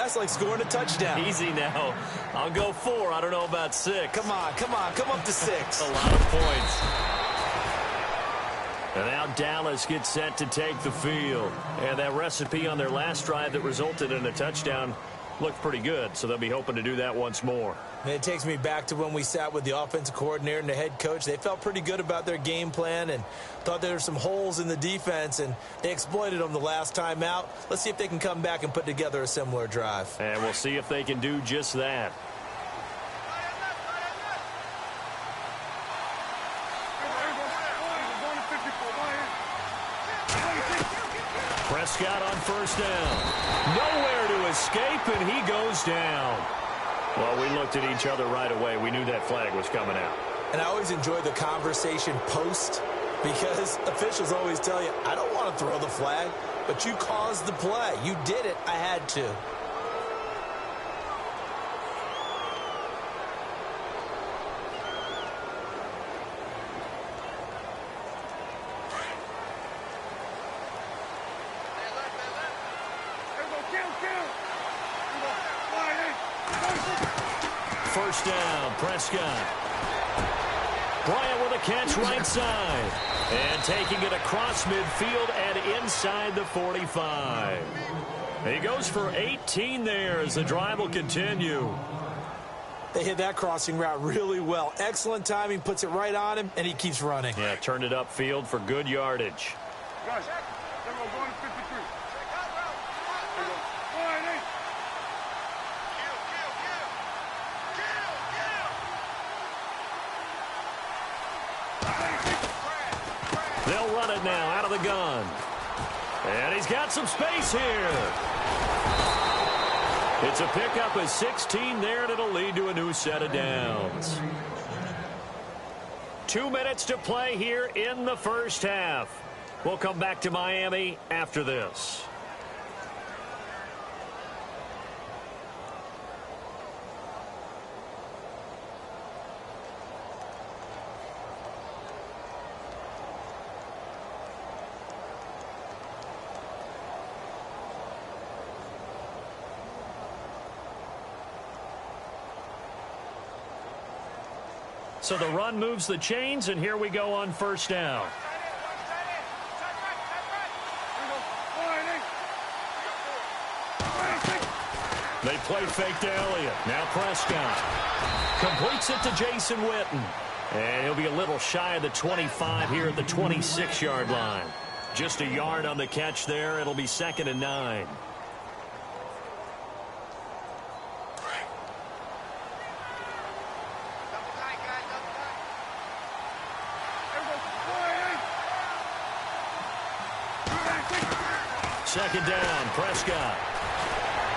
That's like scoring a touchdown. Easy now. I'll go 4. I don't know about 6. Come on. Come up to 6. A lot of points. And now Dallas gets set to take the field. And that recipe on their last drive that resulted in a touchdown looked pretty good, so they'll be hoping to do that once more. And it takes me back to when we sat with the offensive coordinator and the head coach. They felt pretty good about their game plan and thought there were some holes in the defense, and they exploited them the last time out. Let's see if they can come back and put together a similar drive. And we'll see if they can do just that. Prescott on first down. Nowhere to escape, and he goes down. Well, we looked at each other right away. We knew that flag was coming out. And I always enjoy the conversation post, because officials always tell you, I don't want to throw the flag, but you caused the play. You did it. I had to. First down, Prescott. Bryant with a catch right side. And taking it across midfield and inside the 45. He goes for 18 there as the drive will continue. They hit that crossing route really well. Excellent timing, puts it right on him, and he keeps running. Yeah, turned it upfield for good yardage. Guys, they're going 53. They'll run it now out of the gun. And he's got some space here. It's a pickup of 16 there, and it'll lead to a new set of downs. 2 minutes to play here in the first half. We'll come back to Miami after this. So the run moves the chains, and here we go on first down. They play fake to Elliott. Now Prescott completes it to Jason Witten. And he'll be a little shy of the 25 here at the 26-yard line. Just a yard on the catch there. It'll be 2nd and 9. Second down, Prescott.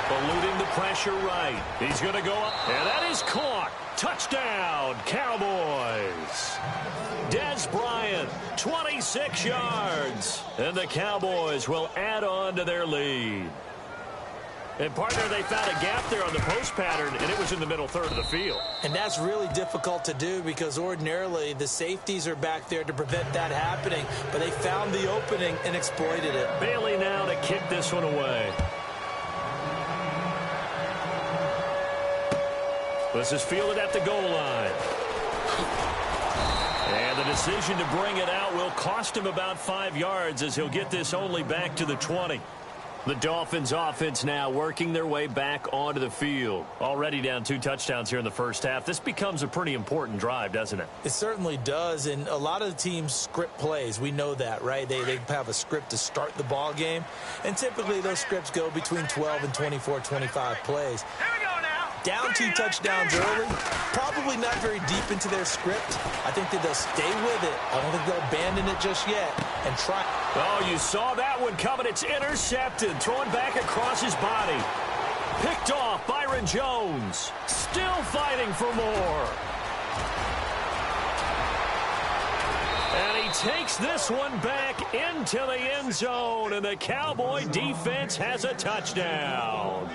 Eluding the pressure right. He's going to go up, and that is caught. Touchdown, Cowboys. Dez Bryant, 26 yards. And the Cowboys will add on to their lead. And, partner, they found a gap there on the post pattern, and it was in the middle third of the field. And that's really difficult to do because ordinarily the safeties are back there to prevent that happening. But they found the opening and exploited it. Bailey now to kick this one away. This is fielded at the goal line. And the decision to bring it out will cost him about 5 yards as he'll get this only back to the 20. The Dolphins offense now working their way back onto the field. Already down 2 touchdowns here in the first half. This becomes a pretty important drive, doesn't it? It certainly does, and a lot of the teams script plays. We know that, right? They have a script to start the ball game, and typically those scripts go between 12 and 24, 25 plays. Down 2 touchdowns early, probably not very deep into their script. I think that they'll stay with it. I don't think they'll abandon it just yet and try. Oh, you saw that one coming. It's intercepted, thrown back across his body. Picked off Byron Jones. Still fighting for more. And he takes this one back into the end zone, and the Cowboy defense has a touchdown.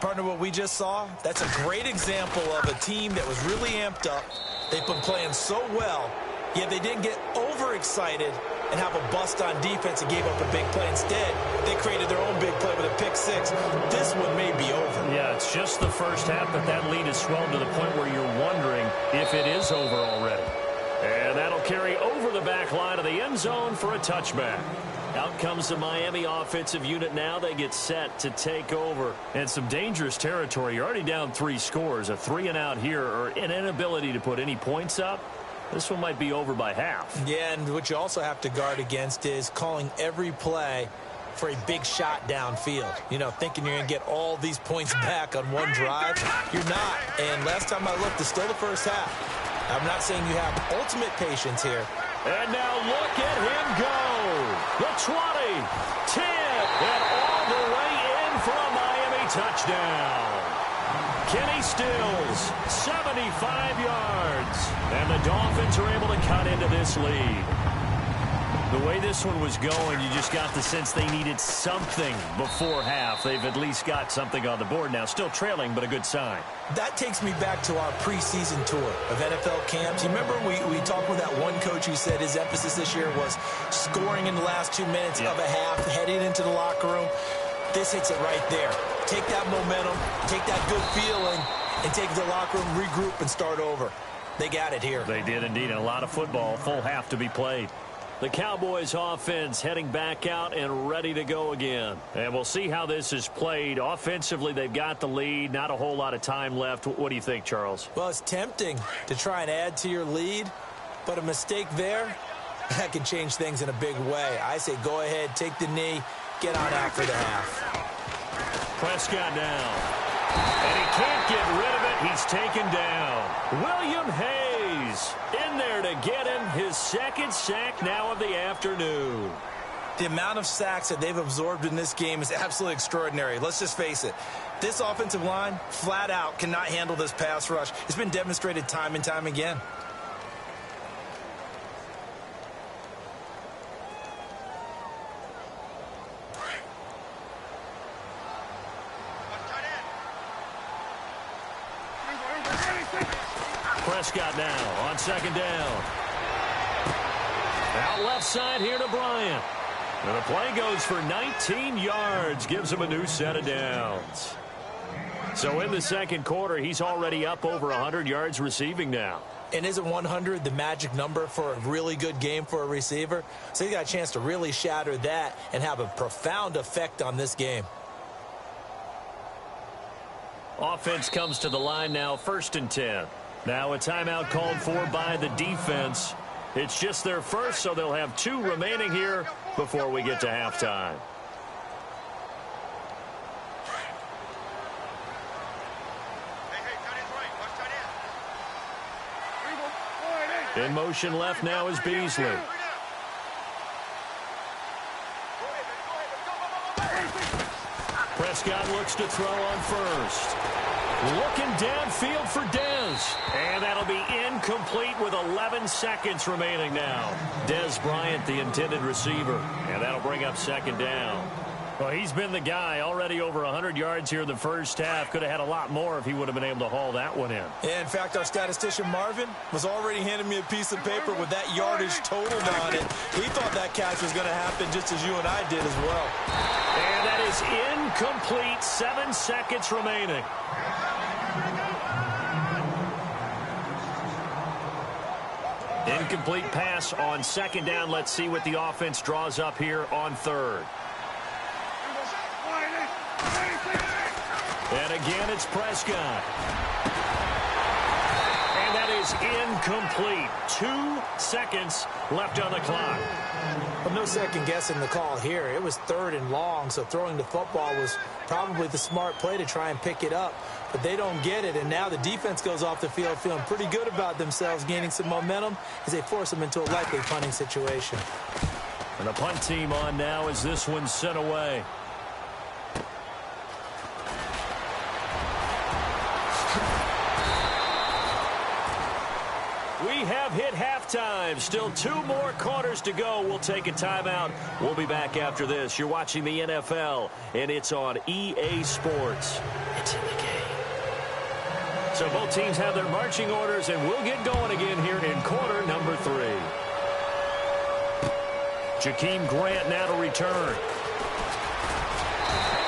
Partner, what we just saw, that's a great example of a team that was really amped up. They've been playing so well, yet they didn't get overexcited and have a bust on defense and gave up a big play. Instead, they created their own big play with a pick six, this one may be over. Yeah, it's just the first half, but that lead has swelled to the point where you're wondering if it is over already. And that'll carry over the back line of the end zone for a touchback. Out comes the Miami offensive unit now. They get set to take over. And some dangerous territory. You're already down 3 scores. A 3-and-out here, or an inability to put any points up. This one might be over by half. Yeah, and what you also have to guard against is calling every play for a big shot downfield. You know, thinking you're going to get all these points back on one drive. You're not. And last time I looked, it's still the first half. I'm not saying you have ultimate patience here. And now look at him go. The 20, 10, and all the way in for a Miami touchdown. Kenny Stills, 75 yards. And the Dolphins are able to cut into this lead. The way this one was going, you just got the sense they needed something before half. They've at least got something on the board now. Still trailing, but a good sign. That takes me back to our preseason tour of NFL camps. You remember we talked with that one coach who said his emphasis this year was scoring in the last 2 minutes of a half, heading into the locker room. This hits it right there. Take that momentum, take that good feeling, and take it to the locker room, regroup, and start over. They got it here. They did indeed, and a lot of football, full half to be played. The Cowboys offense heading back out and ready to go again. And we'll see how this is played. Offensively, they've got the lead. Not a whole lot of time left. What do you think, Charles? Well, it's tempting to try and add to your lead, but a mistake there, that can change things in a big way. I say go ahead, take the knee, get on out for the half. Prescott down. And he can't get rid of it. He's taken down. William Hayes in there to get him his second sack now of the afternoon. The amount of sacks that they've absorbed in this game is absolutely extraordinary. Let's just face it. This offensive line, flat out, cannot handle this pass rush. It's been demonstrated time and time again. Prescott now on second down. Out left side here to Bryant. And the play goes for 19 yards. Gives him a new set of downs. So in the second quarter, he's already up over 100 yards receiving now. And isn't 100 the magic number for a really good game for a receiver? So he got a chance to really shatter that and have a profound effect on this game. Offense comes to the line now, 1st and 10. Now a timeout called for by the defense. It's just their first, so they'll have 2 remaining here before we get to halftime. In motion left now is Beasley. Prescott looks to throw on first. Looking downfield for Dez. And that'll be incomplete with 11 seconds remaining now. Dez Bryant, the intended receiver. And that'll bring up second down. Well, he's been the guy already over 100 yards here in the first half. Could have had a lot more if he would have been able to haul that one in. Yeah, in fact, our statistician Marvin was already handing me a piece of paper with that yardage totaled on it. He thought that catch was going to happen just as you and I did as well. And that is incomplete. 7 seconds remaining. Incomplete pass on second down. Let's see what the offense draws up here on third. And again, it's Prescott. And that is incomplete. 2 seconds left on the clock. Well, no second guessing the call here. It was 3rd and long, so throwing the football was probably the smart play to try and pick it up. But they don't get it, and now the defense goes off the field feeling pretty good about themselves, gaining some momentum as they force them into a likely punting situation. And the punt team on now as this one's sent away. We have hit halftime. Still 2 more quarters to go. We'll take a timeout. We'll be back after this. You're watching the NFL, and it's on EA Sports. It's in the game. So both teams have their marching orders, and we'll get going again here in quarter number 3. Jakeem Grant now to return.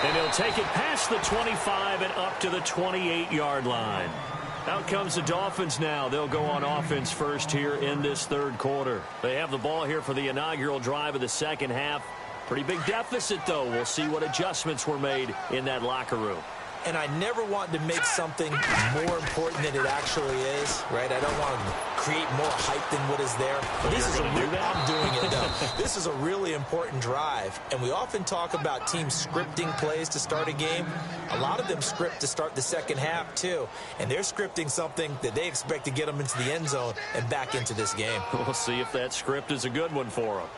And he'll take it past the 25 and up to the 28-yard line. Out comes the Dolphins now. They'll go on offense first here in this third quarter. They have the ball here for the inaugural drive of the second half. Pretty big deficit, though. We'll see what adjustments were made in that locker room. And I never want to make something more important than it actually is, right? I don't want to create more hype than what is there. I'm doing it, though. This is a really important drive. And we often talk about teams scripting plays to start a game. A lot of them script to start the second half, too. And they're scripting something that they expect to get them into the end zone and back into this game. We'll see if that script is a good one for them.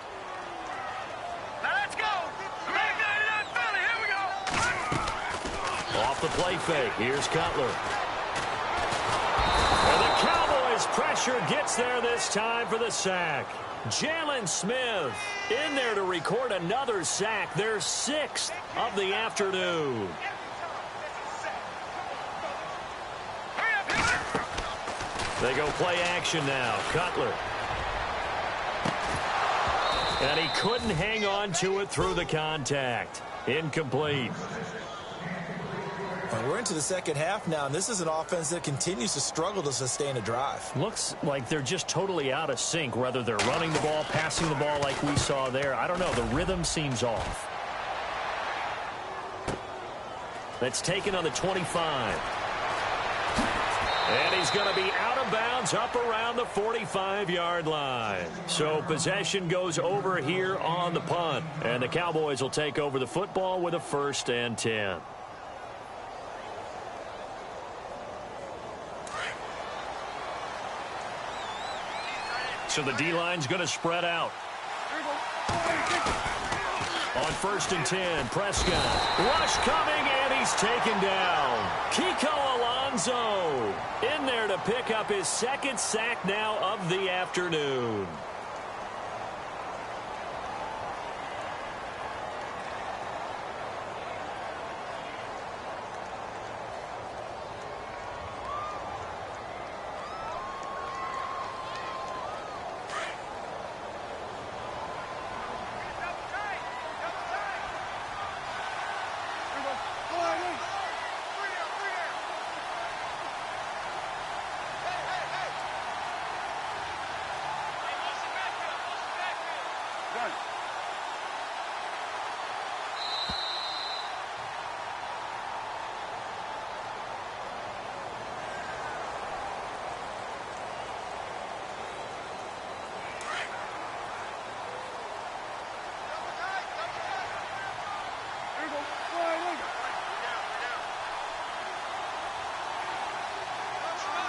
Off the play fake. Here's Cutler. And the Cowboys' pressure gets there this time for the sack. Jalen Smith in there to record another sack. Their 6th of the afternoon. They go play action now. Cutler. And he couldn't hang on to it through the contact. Incomplete. We're into the second half now, and this is an offense that continues to struggle to sustain a drive. Looks like they're just totally out of sync, whether they're running the ball, passing the ball like we saw there. I don't know. The rhythm seems off. That's taken on the 25. And he's going to be out of bounds up around the 45-yard line. So possession goes over here on the punt. And the Cowboys will take over the football with a 1st and 10. So the D-line's going to spread out. On 1st and 10, Prescott. Rush coming, and he's taken down. Kiko Alonso in there to pick up his 2nd sack now of the afternoon.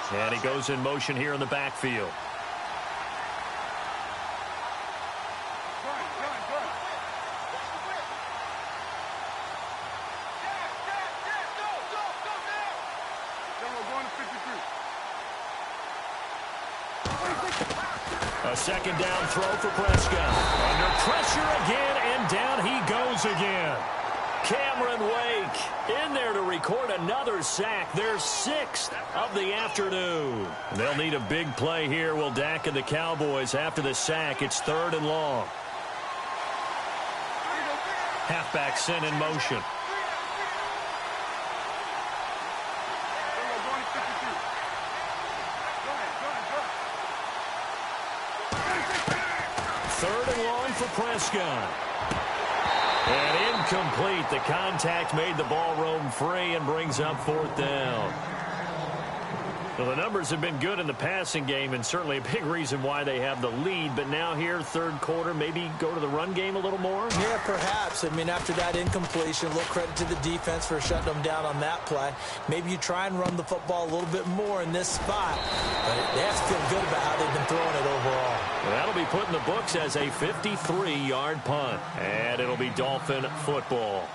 And he goes in motion here in the backfield. A 2nd down throw for Prescott. Under pressure again, and down he goes again. Cameron Wake in there to record another sack. Their 6th of the afternoon. They'll need a big play here, will Dak and the Cowboys. After the sack, it's 3rd and long. Halfback sent in motion. Third and long for Prescott. And incomplete. The contact made the ball roam free and brings up 4th down. Well, the numbers have been good in the passing game, and certainly a big reason why they have the lead. But now here, third quarter, maybe go to the run game a little more? Yeah, perhaps. I mean, after that incompletion, a little credit to the defense for shutting them down on that play. Maybe you try and run the football a little bit more in this spot. But they have to feel good about how they've been throwing it overall. Well, that'll be put in the books as a 53-yard punt. And it'll be Dolphin football.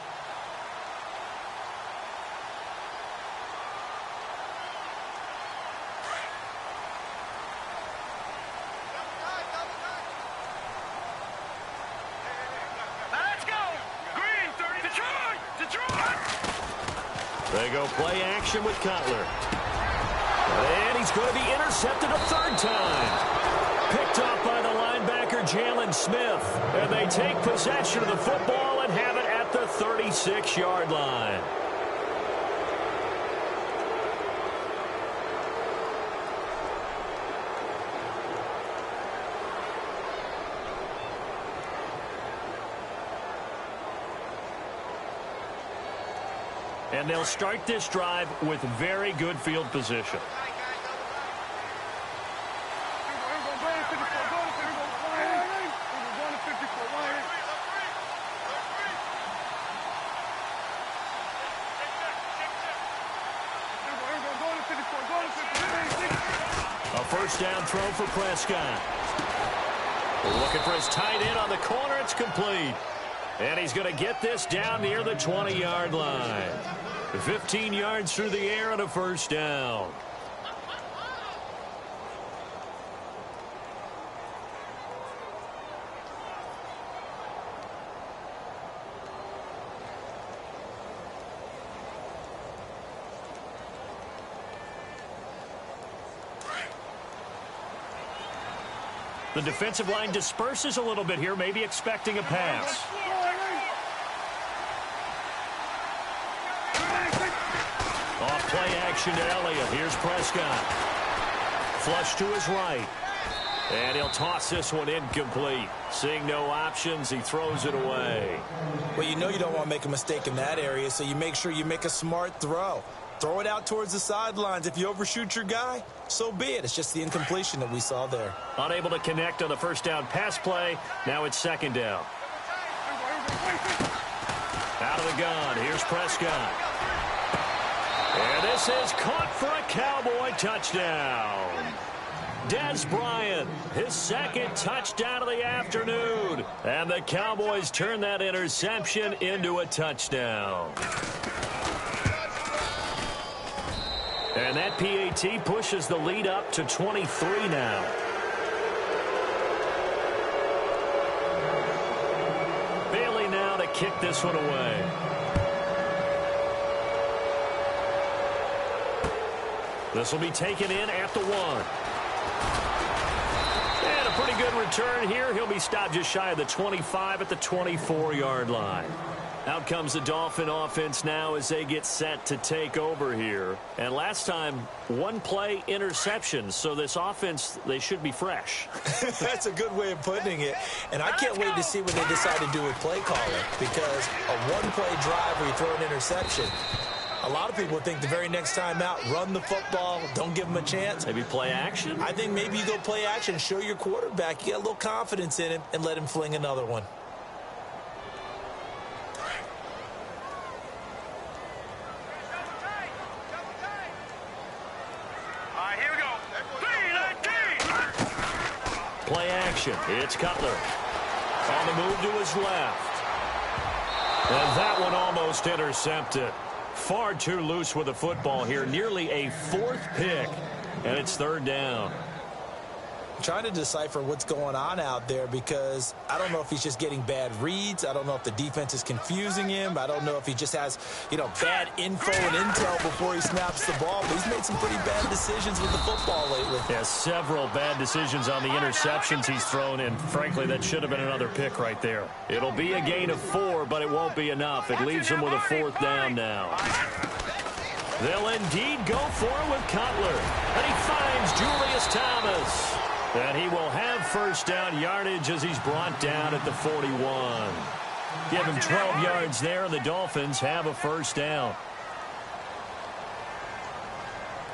They go play action with Cutler. And he's going to be intercepted a 3rd time. Picked off by the linebacker, Jalen Smith. And they take possession of the football and have it at at the 36-yard line. And they'll start this drive with very good field position. A first down throw for Prescott. Looking for his tight end on the corner. It's complete. And he's going to get this down near the 20-yard line. 15 yards through the air and a first down. The defensive line disperses a little bit here, maybe expecting a pass. Off play action to Elliott. Here's Prescott. Flush to his right. And he'll toss this one incomplete. Seeing no options, he throws it away. Well, you know you don't want to make a mistake in that area, so you make sure you make a smart throw. Throw it out towards the sidelines. If you overshoot your guy, so be it. It's just the incompletion that we saw there. Unable to connect on the first down pass play. Now it's second down. Out of the gun. Here's Prescott. And this is caught for a Cowboy touchdown. Dez Bryant, his second touchdown of the afternoon. And the Cowboys turn that interception into a touchdown. And that PAT pushes the lead up to 23 now. Bailey now to kick this one away. This will be taken in at the 1. And a pretty good return here. He'll be stopped just shy of the 25 at the 24-yard line. Out comes the Dolphin offense now as they get set to take over here. And last time, one play interception. So this offense, they should be fresh. That's a good way of putting it. And I can't wait to see what they decide to do with play calling. Because a one-play drive where you throw an interception, a lot of people think the very next time out, run the football, don't give them a chance. Maybe play action? I think maybe you go play action, show your quarterback you got a little confidence in him, and let him fling another one. Play action. It's Cutler. On the move to his left. And that one almost intercepted. Far too loose with the football here. Nearly a fourth pick. And it's third down. I'm trying to decipher what's going on out there because I don't know if he's just getting bad reads. I don't know if the defense is confusing him. I don't know if he just has, bad info and intel before he snaps the ball. But he's made some pretty bad decisions with the football lately. Yeah, several bad decisions on the interceptions he's thrown in. Frankly, that should have been another pick right there. It'll be a gain of 4, but it won't be enough. It leaves him with a fourth down now. They'll indeed go for it with Cutler. And he finds Julius Thomas. And he will have first down yardage as he's brought down at the 41. Give him 12 yards there, and the Dolphins have a first down.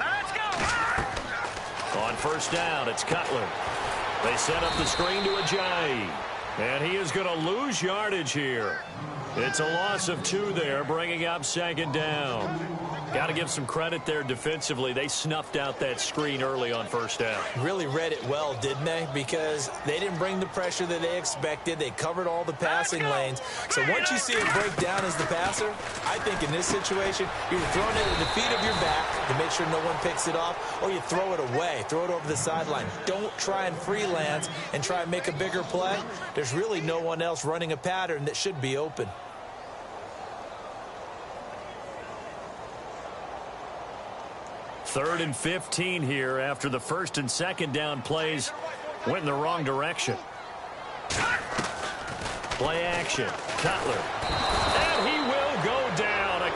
Let's go. On first down, it's Cutler. They set up the screen to Ajayi. And he is going to lose yardage here. It's a loss of 2 there, bringing up second down. Got to give some credit there defensively. They snuffed out that screen early on first down. Really read it well, didn't they? Because they didn't bring the pressure that they expected. They covered all the passing lanes. So once you see it break down as the passer, I think in this situation, you're throwing it at the feet of your back to make sure no one picks it off, or you throw it away, throw it over the sideline. Don't try and freelance and try and make a bigger play. There's really no one else running a pattern that should be open. Third and 15 here after the first and second down plays went in the wrong direction. Play action. Cutler. And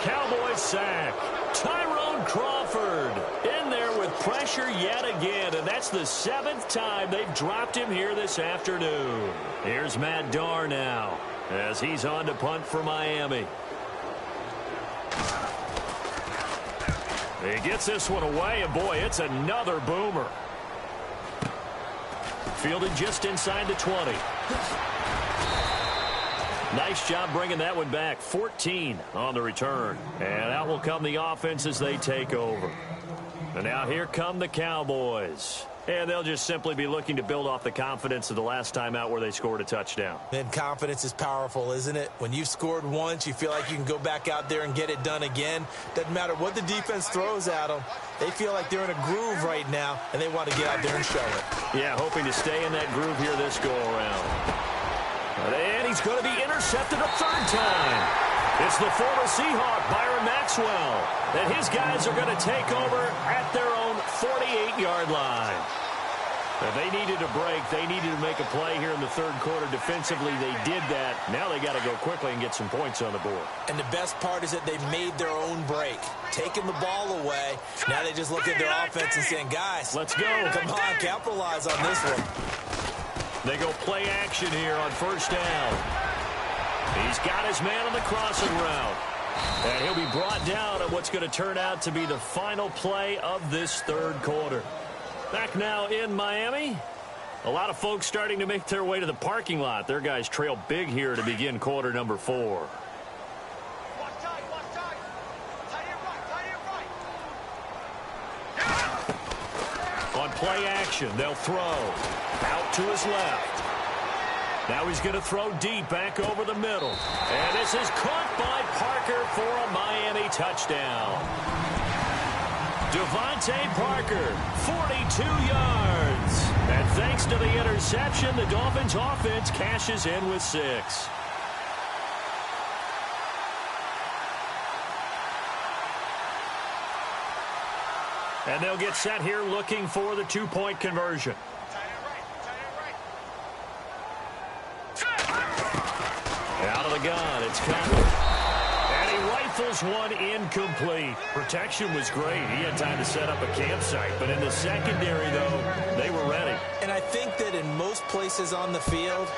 Cowboys sack. Tyrone Crawford in there with pressure yet again, and that's the 7th time they've dropped him here this afternoon. Here's Matt Darr now as he's on to punt for Miami. He gets this one away, and boy, it's another boomer. Fielded just inside the 20. Nice job bringing that one back. 14 on the return. And out will come the offense as they take over. And now here come the Cowboys. And they'll just simply be looking to build off the confidence of the last time out where they scored a touchdown. And confidence is powerful, isn't it? When you've scored once, you feel like you can go back out there and get it done again. Doesn't matter what the defense throws at them. They feel like they're in a groove right now, and they want to get out there and show it. Yeah, hoping to stay in that groove here this go-around. And he's going to be intercepted a 3rd time. It's the former Seahawk, Byron Maxwell. And his guys are going to take over at their own 48-yard line. Now, they needed a break. They needed to make a play here in the 3rd quarter. Defensively, they did that. Now they got to go quickly and get some points on the board. And the best part is that they made their own break. Taking the ball away. Now they just look at their offense and saying, guys, let's go. Come on, capitalize on this one. They go play action here on 1st down. He's got his man on the crossing route. And he'll be brought down on what's going to turn out to be the final play of this 3rd quarter. Back now in Miami. A lot of folks starting to make their way to the parking lot. Their guys trail big here to begin quarter number 4. On play action, they'll throw. Out to his left. Now he's going to throw deep back over the middle. And this is caught by Parker for a Miami touchdown. Devontae Parker, 42 yards. And thanks to the interception, the Dolphins offense cashes in with 6. And they'll get set here looking for the 2-point conversion. Out of the gun, it's coming. And he rifles one incomplete. Protection was great. He had time to set up a campsite. But in the secondary, though, they were ready. And I think that in most places on the field,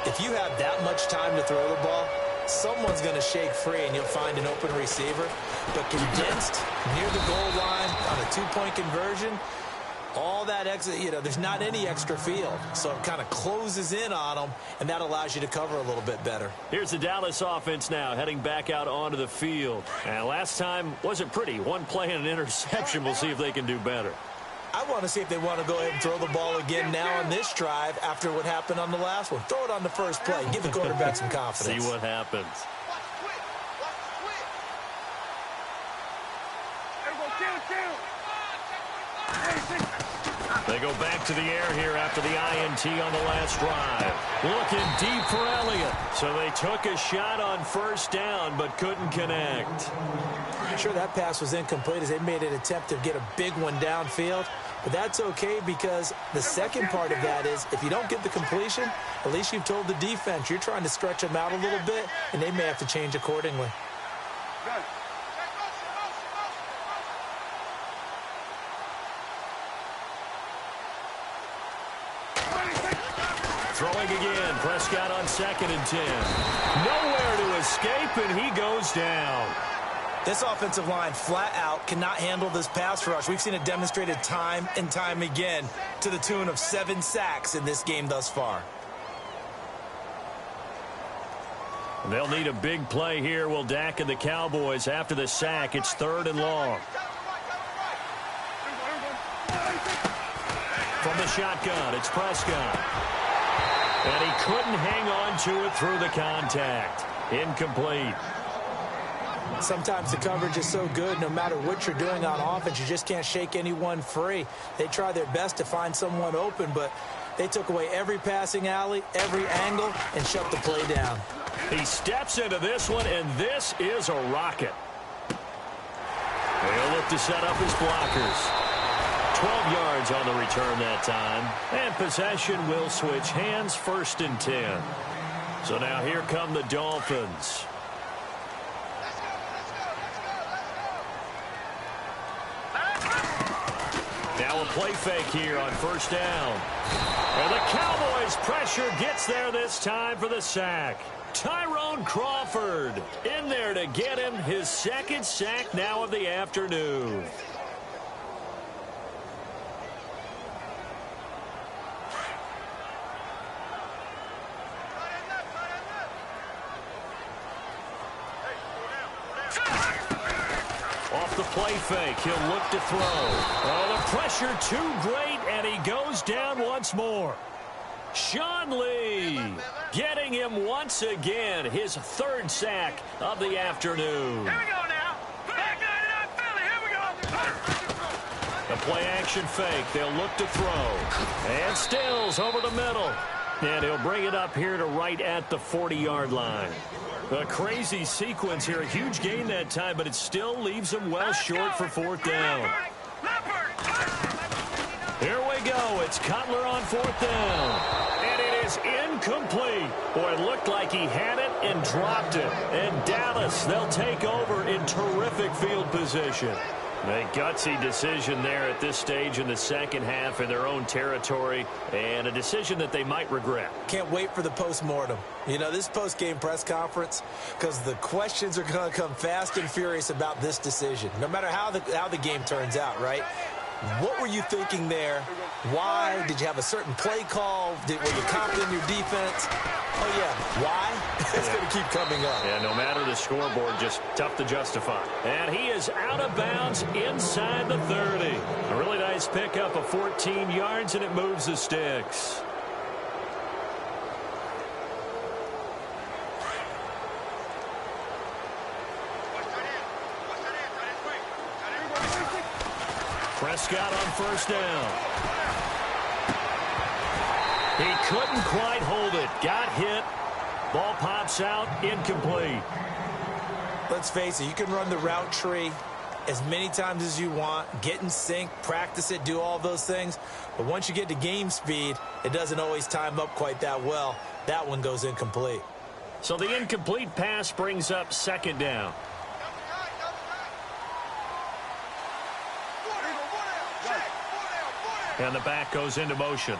if you have that much time to throw the ball, someone's going to shake free and you'll find an open receiver. But condensed near the goal line on a 2-point conversion, all that extra, there's not any extra field. So it kind of closes in on them, and that allows you to cover a little bit better. Here's the Dallas offense now heading back out onto the field. And last time wasn't pretty. One play and an interception. We'll see if they can do better. I want to see if they want to go ahead and throw the ball again now on this drive after what happened on the last one. Throw it on the first play. Give the quarterback some confidence. See what happens. They go back to the air here after the INT on the last drive. Looking deep for Elliott. So they took a shot on 1st down but couldn't connect. I'm sure that pass was incomplete as they made an attempt to get a big one downfield. But that's okay because the second part of that is if you don't get the completion, at least you've told the defense you're trying to stretch them out a little bit, and they may have to change accordingly. Throwing again. Prescott on 2nd and 10. Nowhere to escape, and he goes down. This offensive line flat out cannot handle this pass rush. We've seen it demonstrated time and time again to the tune of 7 sacks in this game thus far. They'll need a big play here. Will Dak and the Cowboys after the sack. It's 3rd and long. From the shotgun, it's Prescott. And he couldn't hang on to it through the contact. Incomplete. Sometimes the coverage is so good, no matter what you're doing on offense, you just can't shake anyone free. They try their best to find someone open, but they took away every passing alley, every angle, and shut the play down. He steps into this one, and this is a rocket. They'll look to set up his blockers. 12 yards on the return that time. And possession will switch hands, 1st and 10. So now here come the Dolphins. call a play fake here on first down. And the Cowboys' pressure gets there this time for the sack. Tyrone Crawford in there to get him his second sack now of the afternoon. Off the play fake, he'll look to throw. Oh, the pressure too great, and he goes down once more. Sean Lee getting him once again, his third sack of the afternoon. Here we go now. Back Philly. Here we go. The play action fake. They'll look to throw. And Stills over the middle. And he'll bring it up here to right at the 40-yard line. A crazy sequence here. A huge gain that time, but it still leaves him well short for fourth down. Here we go. It's Cutler on fourth down. And it is incomplete. Boy, it looked like he had it and dropped it. And Dallas, they'll take over in terrific field position. A gutsy decision there at this stage in the second half in their own territory, and a decision that they might regret. Can't wait for the post-mortem. You know, this post-game press conference, because the questions are going to come fast and furious about this decision, no matter how the game turns out, right? What were you thinking there? Why? Did you have a certain play call? Were you confident in your defense? Oh, yeah. Why? It's going to keep coming up. Yeah, no matter the scoreboard, just tough to justify. And he is out of bounds inside the 30. A really nice pickup of 14 yards, and it moves the sticks. Prescott on first down. He couldn't quite hold it. Got hit. Ball pops out. Incomplete. Let's face it, you can run the route tree as many times as you want, get in sync, practice it, do all those things. But once you get to game speed, it doesn't always time up quite that well. That one goes incomplete. So the incomplete pass brings up second down. And the back goes into motion.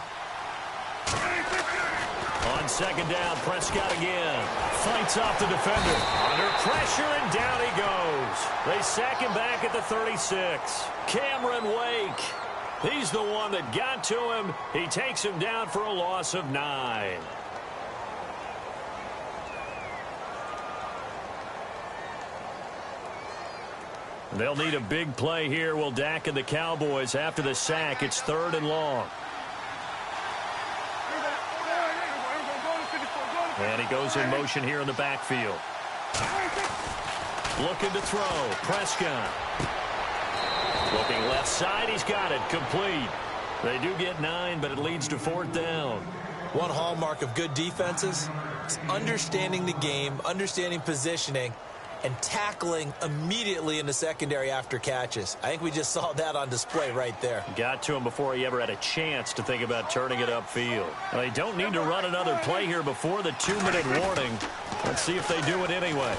On second down, Prescott again. Fights off the defender. Under pressure, and down he goes. They sack him back at the 36. Cameron Wake. He's the one that got to him. He takes him down for a loss of 9. They'll need a big play here. Will Dak and the Cowboys after the sack. It's third and long. And he goes in motion here in the backfield. Looking to throw. Prescott. Looking left side. He's got it. Complete. They do get 9, but it leads to fourth down. One hallmark of good defenses is understanding the game, understanding positioning, and tackling immediately in the secondary after catches. I think we just saw that on display right there. Got to him before he ever had a chance to think about turning it upfield. Well, they don't need to run another play here before the 2-minute warning. Let's see if they do it anyway.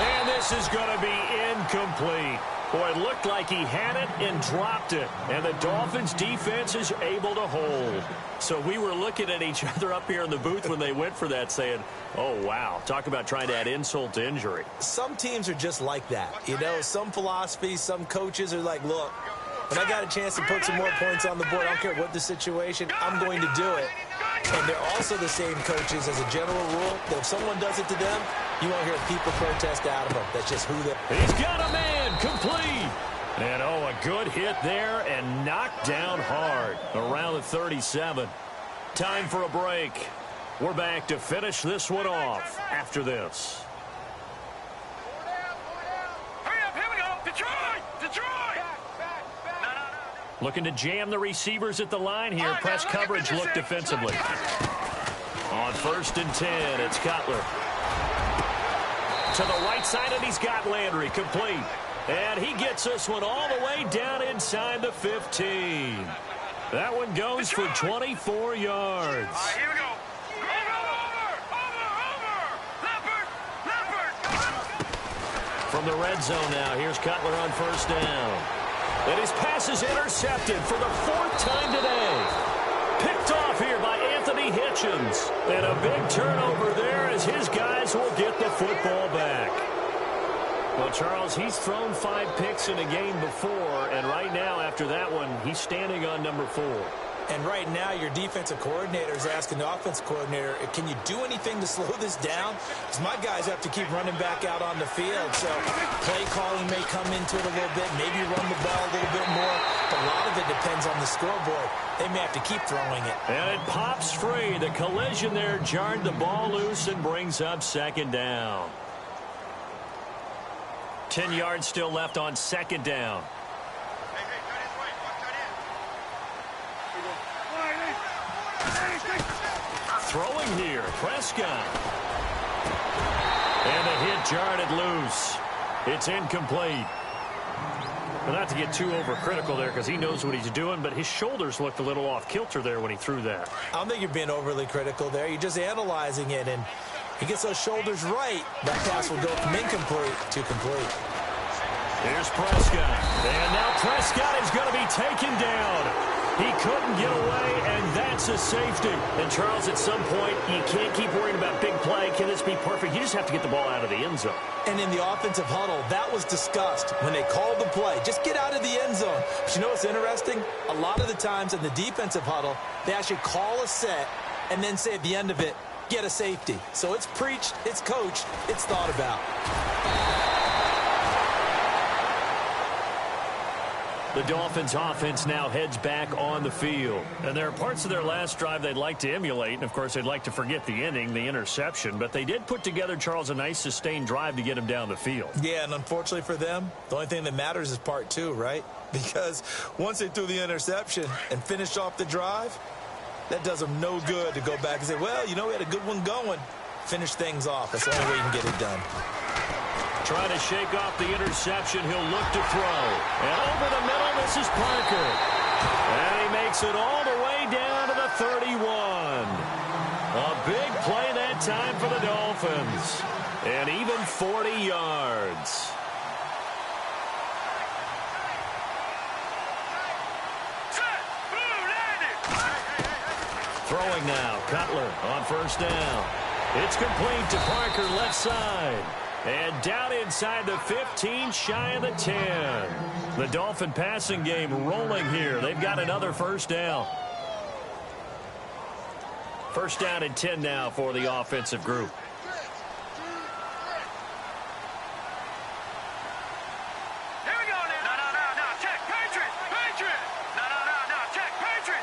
And this is going to be incomplete. Boy, it looked like he had it and dropped it. And the Dolphins' defense is able to hold. So we were looking at each other up here in the booth when they went for that saying, oh, wow, talk about trying to add insult to injury. Some teams are just like that. You know, some philosophies, some coaches are like, look, when I got a chance to put some more points on the board, I don't care what the situation, I'm going to do it. And they're also the same coaches as a general rule that if someone does it to them, you won't hear people protest out of them. That's just who they are. He's got a man, complete. And, oh, a good hit there and knocked down hard around the 37. Time for a break. We're back to finish this one off after this. Hurry up, here we go. Detroit! Detroit! Looking to jam the receivers at the line here. Press coverage look defensively. On first and 10, it's Cutler. To the right side, and he's got Landry, complete. And he gets this one all the way down inside the 15. That one goes for 24 yards. All right, here we go. Over. From the red zone now, here's Cutler on first down. And his pass is intercepted for the 4th time today. Picked off here by Anthony Hitchens. And a big turnover there as his guys will get the football back. Well, Charles, he's thrown 5 picks in a game before, and right now, after that one, he's standing on number 4. And right now, your defensive coordinator is asking the offensive coordinator, can you do anything to slow this down? Because my guys have to keep running back out on the field. So play calling may come into it a little bit, maybe run the ball a little bit more. But a lot of it depends on the scoreboard. They may have to keep throwing it. And it pops free. The collision there jarred the ball loose and brings up 2nd down. 10 yards still left on 2nd down. Throwing here, Prescott. And the hit jarred it loose. It's incomplete. Well, not to get too overcritical there because he knows what he's doing, but his shoulders looked a little off kilter there when he threw that. I don't think you're being overly critical there. You're just analyzing it, and he gets those shoulders right. That pass will go from incomplete to complete. Here's Prescott. And now Prescott is going to be taken down. He couldn't get away, and that's a safety. And, Charles, at some point, you can't keep worrying about big play. Can this be perfect? You just have to get the ball out of the end zone. And in the offensive huddle, that was discussed when they called the play. Just get out of the end zone. But you know what's interesting? A lot of the times in the defensive huddle, they actually call a set and then say at the end of it, get a safety. So it's preached, it's coached, it's thought about. The Dolphins offense now heads back on the field. And there are parts of their last drive they'd like to emulate. And, of course, they'd like to forget the inning, the interception. But they did put together, Charles, a nice sustained drive to get him down the field. Yeah, and unfortunately for them, the only thing that matters is part 2, right? Because once they threw the interception and finished off the drive, that does them no good to go back and say, well, you know, we had a good one going. Finish things off. That's the only way you can get it done. Trying to shake off the interception. He'll look to throw. And over the middle, this is Parker. And he makes it all the way down to the 31. A big play that time for the Dolphins. And even 40 yards. Throwing now. Cutler on 1st down. It's complete to Parker, left side. And down inside the 15, shy of the 10. The Dolphin passing game rolling here. They've got another 1st down. 1st down and 10 now for the offensive group. Here we go now. No. Check. Patriot. No. Check. Patriot.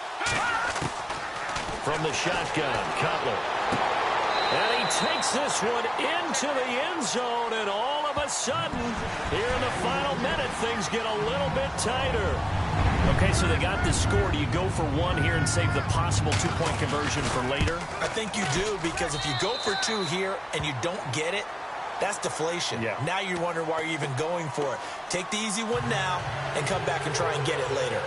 From the shotgun, Cutler. And he takes this one into the end zone, and all of a sudden, here in the final minute, things get a little bit tighter. Okay, so they got this score. Do you go for 1 here and save the possible 2-point conversion for later? I think you do, because if you go for 2 here and you don't get it, that's deflation. Yeah. Now you wonder why you're even going for it. Take the easy one now and come back and try and get it later.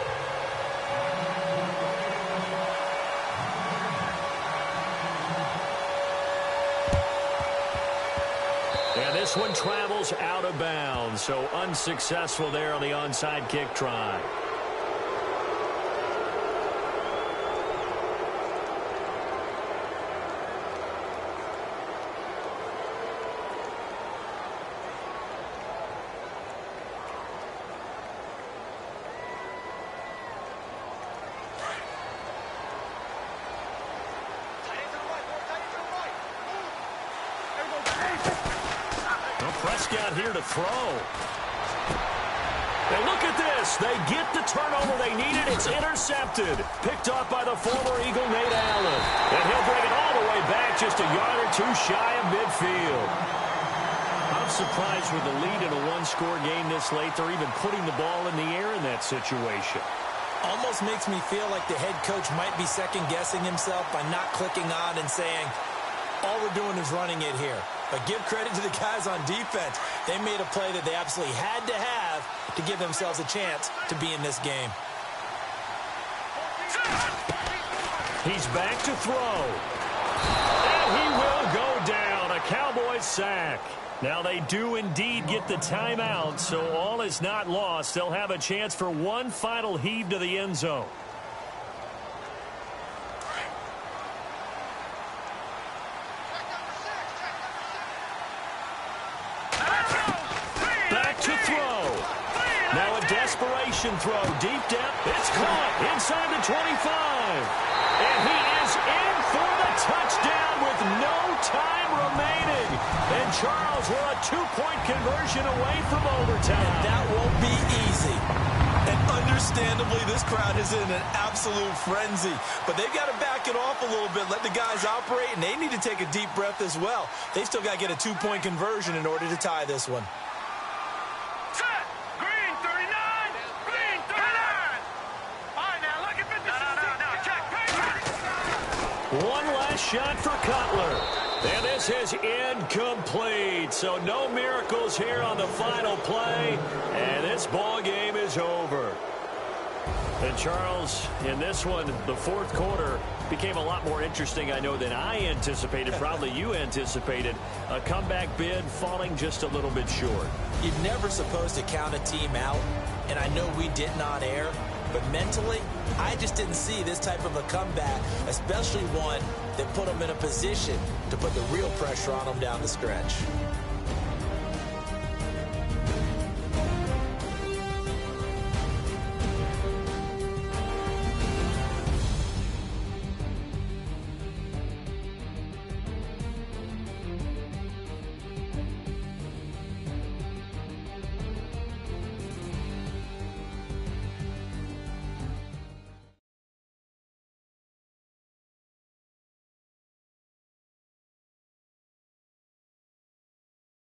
And this one travels out of bounds, so unsuccessful there on the onside kick try. Prescott here to throw. And look at this. They get the turnover they needed. It's intercepted. Picked off by the former Eagle, Nate Allen. And he'll bring it all the way back just a yard or 2 shy of midfield. I'm surprised with the lead in a 1-score game this late. They're even putting the ball in the air in that situation. Almost makes me feel like the head coach might be second-guessing himself by not clicking on and saying, all we're doing is running it here. But give credit to the guys on defense. They made a play that they absolutely had to have to give themselves a chance to be in this game. He's back to throw. And he will go down. A Cowboy a sack. Now they do indeed get the timeout, so all is not lost. They'll have a chance for one final heave to the end zone. Back to throw. Now a desperation throw. Deep depth. It's caught inside the 25. And he is in for the touchdown with no time remaining. And Charles, we're a two-point conversion away from overtime. And that won't be easy. And understandably, this crowd is in an absolute frenzy. But they've got to back it off a little bit, let the guys operate, and they need to take a deep breath as well. They still got to get a two-point conversion in order to tie this one. Green 39. Green 39. All right, now look at 50. No, check. One last shot for Cutler. And this is incomplete. So no miracles here on the final play. And this ball game is over. And Charles, in this one, the fourth quarter became a lot more interesting, I know, than I anticipated. Probably you anticipated. A comeback bid falling just a little bit short. You're never supposed to count a team out. And I know we did not air. But mentally, I just didn't see this type of a comeback, especially one that put them in a position to put the real pressure on them down the stretch.